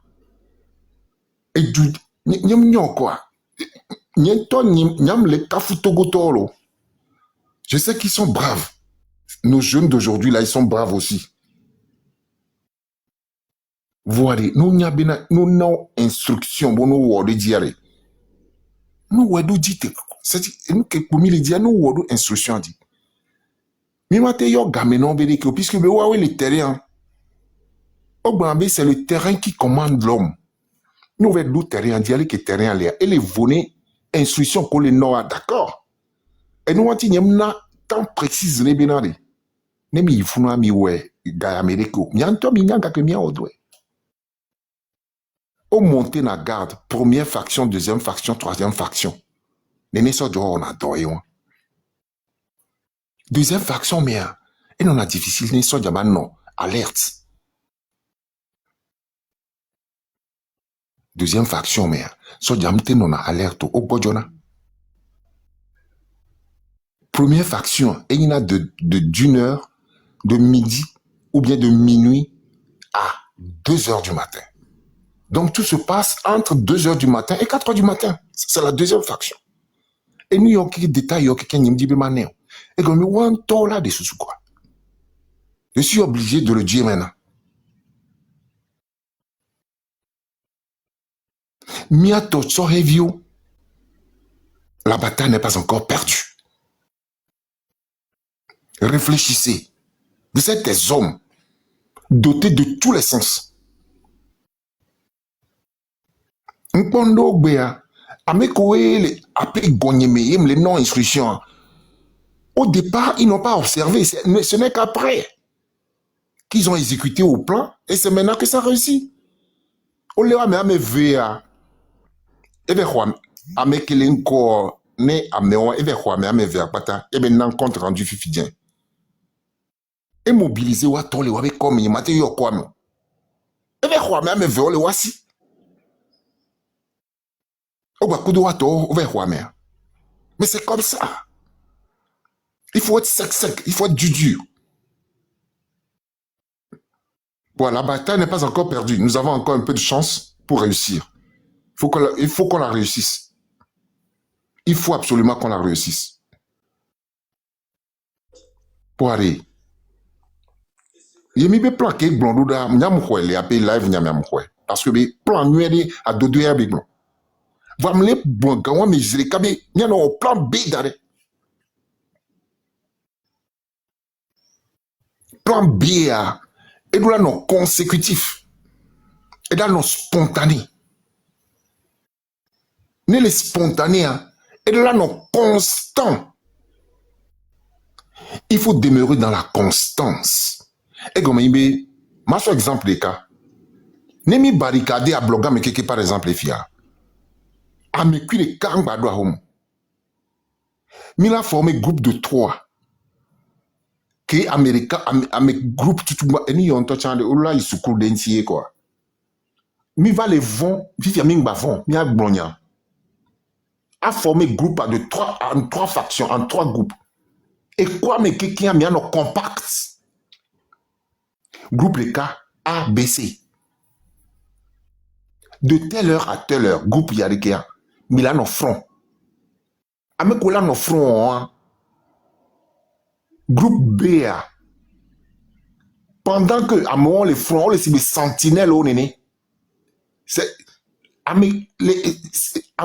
e du nyam nyoko nyeto nyam le kafu togo tolo. Je sais qu'ils sont braves. Nos jeunes d'aujourd'hui là, ils sont braves aussi. Voilà, nous n'avons instruction, bon, nous avons dit, nous avons dit, c'est-à-dire, nous avons dit, nous avons instruction dit. Mais maintenant, il y a gamenon puisque le terrain, c'est le terrain qui commande l'homme. Nous avons dit terrain, dit que terrain là, et les vonner instruction pour les noirs, d'accord. Et nous avons dit, tant précise les bénari. Nemi il faut nous mi ouais, gars américain. Mianto mi nyanga que mia odwe. Au monter na garde, première faction, deuxième faction, troisième faction. Nene so do on a doye. Deuxième faction, mais et non a difficile, ne so diamant non, alerte. Deuxième faction, mais so diamant non a alerte au bodjona. Première faction, et il y en a d'une heure, de midi, ou bien de minuit à 2 heures du matin. Donc tout se passe entre 2 heures du matin et 4 heures du matin. C'est la deuxième faction. Et nous, il y a quelques détails, il y a quelqu'un qui me dit, et comme il y a un tort là dessus quoi. Je suis obligé de le dire maintenant. Miato Tsohevio, la bataille n'est pas encore perdue. Réfléchissez. Vous êtes des hommes dotés de tous les sens. Mpondo Gbea, Amekoe, appelé Gonyeme, les non-instructions. Au départ, ils n'ont pas observé. Ce n'est qu'après qu'ils ont exécuté au plan et c'est maintenant que ça réussit. Olewa me ame vea. Ebe kwa ame kelenko ne amewa ebe kwa me ame vea pata ebe nan compte rendu fifidien. Et mobiliser wa tole wa be comme y mate yo kwa me. Ebe kwa me ame vea le wasi. Oba kudo wa to ebe kwa me. Mais c'est comme ça. Il faut être sec, il faut être du dur. Bon, la bataille n'est pas encore perdue. Nous avons encore un peu de chance pour réussir. Il faut qu'on la réussisse. Il faut absolument qu'on la réussisse. Pour aller. Il y a plan qui est blond, il y a live, parce que les plans nués à deux avec blond. Vous me bon, quand mais je il y a un plan B d'arrêt. Plan B et là non consécutif. Et là non spontané. Ne les spontanés et là non constant. Il faut demeurer dans la constance. Et comme il me, moi sur exemple des cas, ne mi barricade à bloga mais quelque par exemple les filles. A me cuire les cas en bas de home. Il a formé groupe de 3. Qui américain a me groupe tout le monde et ni on touche en là il se coule d'entier quoi. Mi va les vont, vivre mi bavon, mi a blogna. A formé groupe de 3 en 3 factions, en 3 groupes. Et quoi mais quelqu'un a mis en compact. Groupe les cas A, B, C. De telle heure à telle heure, groupe Yarikea, Milan au front. Avec quoi là au front, hein? Groupe B. Pendant que à moment les fronts, on les sentinelles au néné. C'est à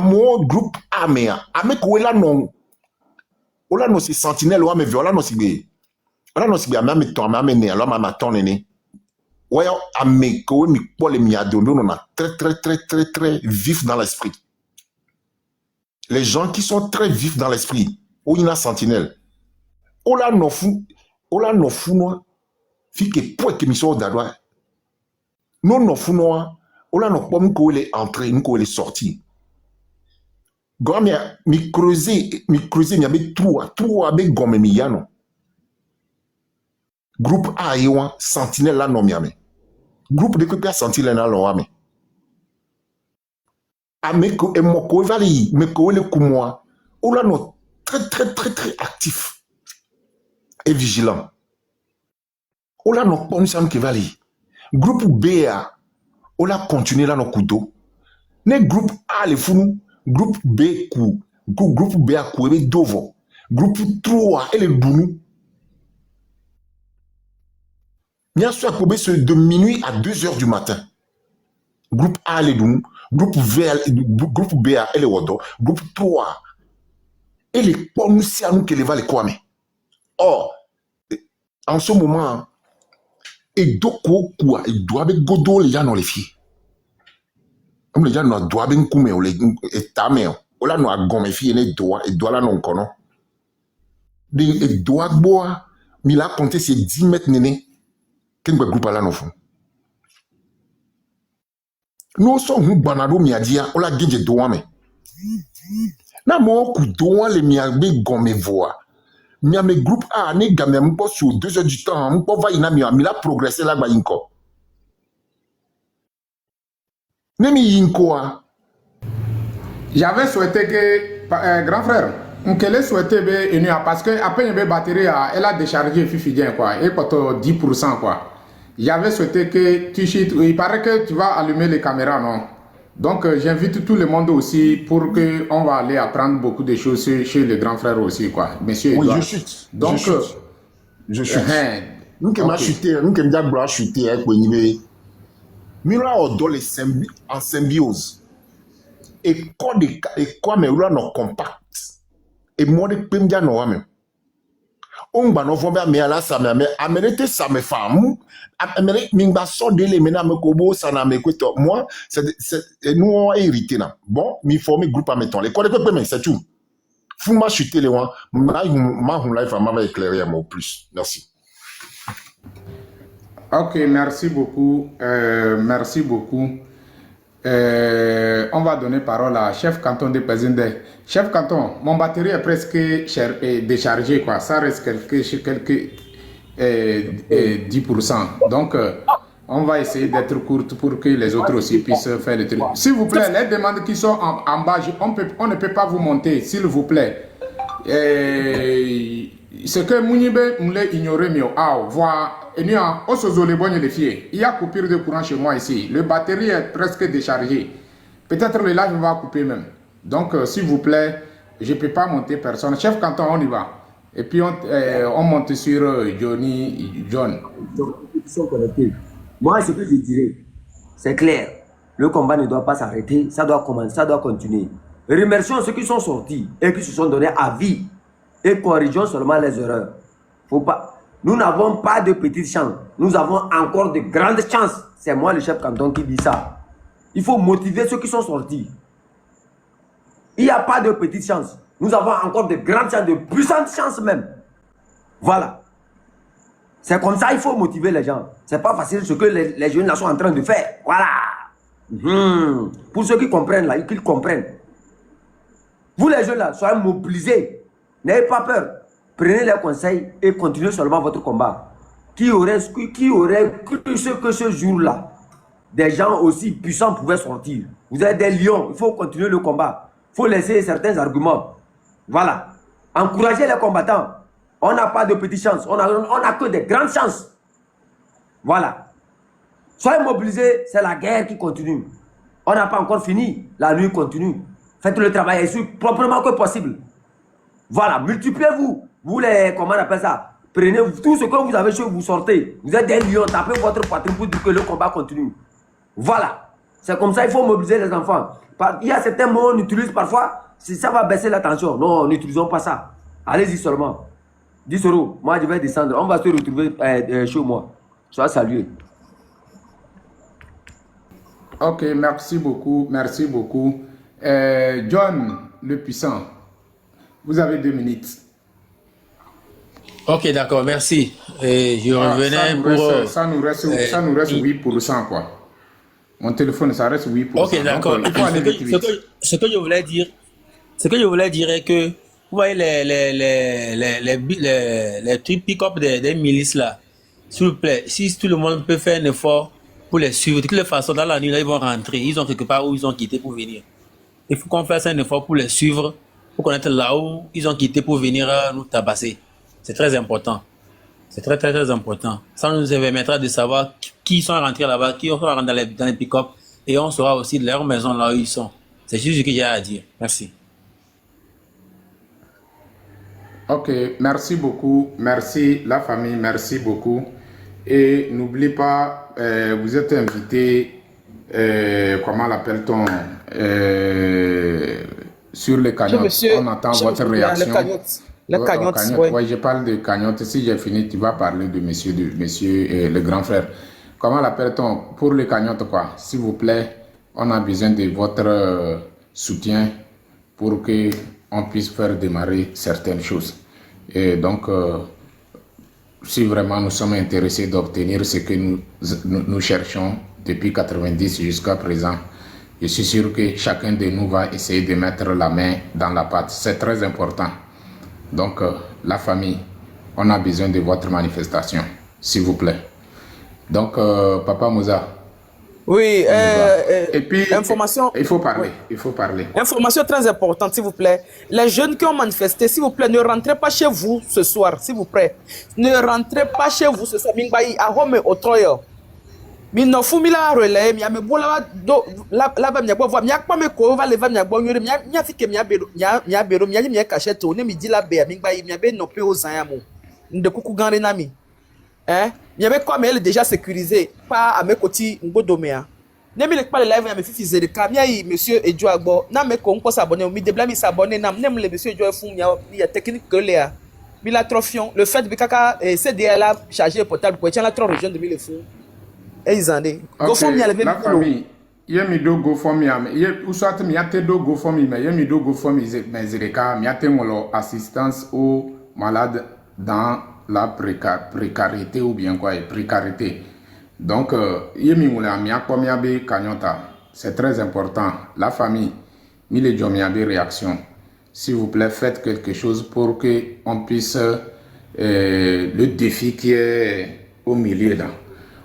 mon groupe A, mais avec quoi là non. On a nos sentinelles, on a mes violents, on a nos même temps, même né, alors ma ton néné. Ouais, à mes quoi, mi quoi les miadondo, on a très vif dans l'esprit. Les gens qui sont très vifs dans l'esprit, où il y a sentinelle. On a nos fous, noir. Fi que point que mi so d'adwa. Non nos fous noir. On a nos pommes qu'on les entrées, nous qu'on les sorties. Quand mi creuser, mi avait trou avec gomme mi yano. Groupe A et 1, sentinelle là non mi ame. Groupe de Kwekwe a senti l'un dans l'homme. Ameko et Moko Vali, Meko le Koumoa, ou là, nous très actifs et vigilants. Ou là, nous pensons que Vali. Groupe B, ou là, continue là, nos couteaux. Ne groupe A, les fous, groupe B, coup. Groupe B, a coup, et Dovo. Groupe 3, et les Dounou. Bien sûr, de minuit à 2 heures du matin. Groupe A, les Dounou. Groupe B, et les Wodo. Groupe 3, et les Ponus, à nous qui les va les Kwame. Or, en ce moment, et doko quoi, il doit be godo les gens dans les filles. Comme les gens n'ont doit ben kume ou les etame ou là nous a gomme filles et doit là non kono. Et doit boire, mais là compter c'est 10 mètres néné. Qu'est-ce que groupe là non font? Nous sommes banado miadia ou la gidje doa me. Na mo ku doa les miabe gomme voix. Miami groupe A, ne gamme m'po sur 2 heures du temps, m'po va inami, mi la progresser là, inko. Ne mi inko. J'avais souhaité que, grand frère, on qu'elle souhaitait parce que après une batterie, elle a déchargé Fifidien quoi, et pour 10% quoi. J'avais souhaité que tu chites, il paraît que tu vas allumer les caméras, non? Donc j'invite tout le monde aussi pour que on va aller apprendre beaucoup de choses chez les grands frères aussi quoi. Monsieur Oui, Edouard. je chute. Donc je chute. Nous qui m'a chuté, nous qui m'a dit chuté avec Wenibé. Mira odo les en symbiose. Et quoi mais là non compact. Et moi de pemdia no même. On va no vomba mais là ça mais amenete ça me femme. Amérique mingba so de les mena me kobo ça na me kweto. Moi c'est nous on est irrité là. Bon, mi former groupe à mettons. Les quoi de mais c'est tout. Faut m'a chuter les one. Ma life m'a éclairé moi plus. Merci. Ok, merci beaucoup. Merci beaucoup. On va donner parole à chef canton de Pézinde. Chef canton, mon batterie est presque déchargée quoi. Ça reste quelques 10%. Donc, on va essayer d'être courte pour que les autres aussi puissent faire le truc. S'il vous plaît, les demandes qui sont en bas, on ne peut pas vous monter, s'il vous plaît. Ce que Mounibe m'l'a ignoré mieux. Voir, il y a coupure de courant chez moi ici. Le batterie est presque déchargé. Peut-être le live va couper même. Donc, s'il vous plaît, je ne peux pas monter personne. Chef canton, on y va. Et puis on monte sur John. Ils sont connectés. Moi, ce que je dirais, c'est clair. Le combat ne doit pas s'arrêter. Ça doit commencer, ça doit continuer. Remercions ceux qui sont sortis et qui se sont donnés avis. Et corrigeons seulement les erreurs. Faut pas. Nous n'avons pas de petites chances. Nous avons encore de grandes chances. C'est moi le chef canton qui dit ça. Il faut motiver ceux qui sont sortis. Il n'y a pas de petites chances. Nous avons encore de grandes chances, de puissantes chances même. Voilà. C'est comme ça, il faut motiver les gens. C'est pas facile ce que les jeunes là sont en train de faire. Voilà. Pour ceux qui comprennent là, qu'ils comprennent. Vous les jeunes là, soyez mobilisés. N'ayez pas peur. Prenez les conseils et continuez seulement votre combat. Qui aurait cru que ce jour-là, des gens aussi puissants pouvaient sortir. Vous êtes des lions, il faut continuer le combat. Il faut laisser certains arguments. Voilà. Encouragez les combattants. On n'a pas de petites chances. On n'a que des grandes chances. Voilà. Soyez mobilisés, c'est la guerre qui continue. On n'a pas encore fini. La nuit continue. Faites le travail aussi proprement que possible. Voilà. Multipliez-vous. Vous les, comment on appelle ça? Prenez tout ce que vous avez chez vous, sortez. Vous êtes des lions, tapez votre poitrine pour dire que le combat continue. Voilà. C'est comme ça, il faut mobiliser les enfants. Il y a certains mots qu'on utilise parfois, si ça va baisser la tension. Non, n'utilisons pas ça. Allez-y seulement. 10 €. Moi, je vais descendre. On va se retrouver chez moi. Sois salué. Ok, merci beaucoup. Merci beaucoup. John, le puissant, vous avez 2 minutes. Ok, d'accord, merci. Je revenais pour... Ça nous reste 8%, quoi. Mon téléphone, ça reste 8%. Ok, d'accord. Ce que je voulais dire est que, vous voyez les trucs pick-up des milices là, s'il vous plaît, si tout le monde peut faire un effort pour les suivre. De toutes les façons, dans la nuit, là, ils vont rentrer. Ils ont quelque part où ils ont quitté pour venir. Il faut qu'on fasse un effort pour les suivre, pour connaître là où ils ont quitté pour venir nous tabasser. C'est très important. C'est très, très, très important. Ça nous permettra de savoir qui sont rentrés là-bas, qui sont rentrés dans les pick-up, et on saura aussi de leur maison là où ils sont. C'est juste ce que j'ai à dire. Merci. Ok, merci beaucoup. Merci la famille, merci beaucoup. Et n'oublie pas, vous êtes invité, comment l'appelle-t-on, sur les cagnottes. On attend votre réaction. Les cagnottes, oui, je parle de cagnottes. Si j'ai fini, tu vas parler de monsieur le grand frère. Comment l'appelle-t-on pour les cagnottes, quoi? S'il vous plaît, on a besoin de votre soutien pour que on puisse faire démarrer certaines choses. Et donc, si vraiment nous sommes intéressés d'obtenir ce que nous cherchons depuis 90 jusqu'à présent, je suis sûr que chacun de nous va essayer de mettre la main dans la pâte. C'est très important. Donc, la famille, on a besoin de votre manifestation, s'il vous plaît. Donc, Papa Moussa. Oui, et puis, information. Il faut parler, Oui. il faut parler. Information très importante, s'il vous plaît. Les jeunes qui ont manifesté, s'il vous plaît, ne rentrez pas chez vous ce soir, s'il vous plaît. Ne rentrez pas chez vous ce soir. Mingbayi, à Rome, au Troyo. Mino fumila relais, mi ame bola do la ba mi agbo vo mi akpa me ko va le va mi agbo nyore mi afike mi abero mi anyi mi cachette o ne mi di la be mi gba mi abe no pe o zan ya mo nde kuku ganre na mi mi abe kwa me elle déjà sécurisé pas à mes côtés ngodomea ne mi le pa le live ya me fifi zerika mi ayi monsieur Ejo Agbo na me ko nko s'abonner mi de bla mi s'abonner na ne me le monsieur Ejo fun mi ya technique que le a mi la trofion le fait de kaka CDL la charger portable pour tiens la trop région de mi le fun. Okay, la famille, yemi do GoFundMe ame, ou soit mi ate do GoFundMe mais yemi do GoFundMe mais zereka mi ate ngolo assistance aux malades dans la précarité ou bien quoi, précarité. Donc yemi ngolo mi akpo mi abe kanyota, c'est très important. La famille, mi le jo mi abe réaction. S'il vous plaît, faites quelque chose pour que on puisse le défi qui est au milieu là.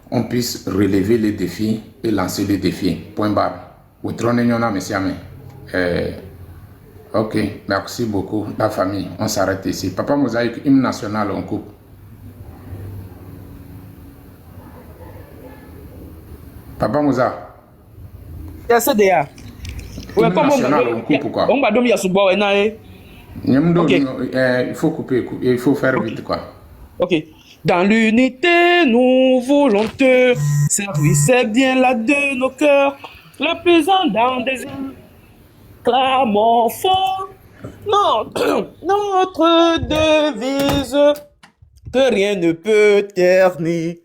On puisse relever les défis et lancer les défis. Point barre. Ok, merci beaucoup, la famille. On s'arrête ici. Papa Mosaïque, hymne national, on coupe. Papa Mosa. CDA. Hymne national, on coupe ou quoi? Il faut couper, il faut faire vite quoi. Ok. Dans l'unité, nous voulons te servir, c'est bien là de nos cœurs, le présent dans des îles. Clamons fort notre devise, que rien ne peut ternir.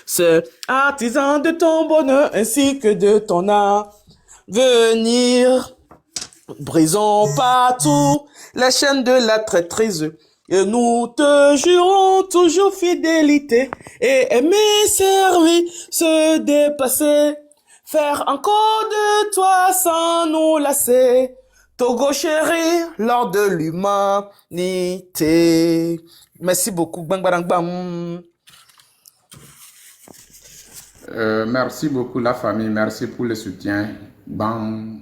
C'est artisan de ton bonheur ainsi que de ton avenir. Brisons partout les chaînes de la traîtrise. Et nous te jurons toujours fidélité et aimer, servir, se dépasser, faire encore de toi sans nous lasser. Togo chéri, lors de l'humanité. Merci beaucoup. Bang, bang, bang. Merci beaucoup la famille, merci pour le soutien. Bang.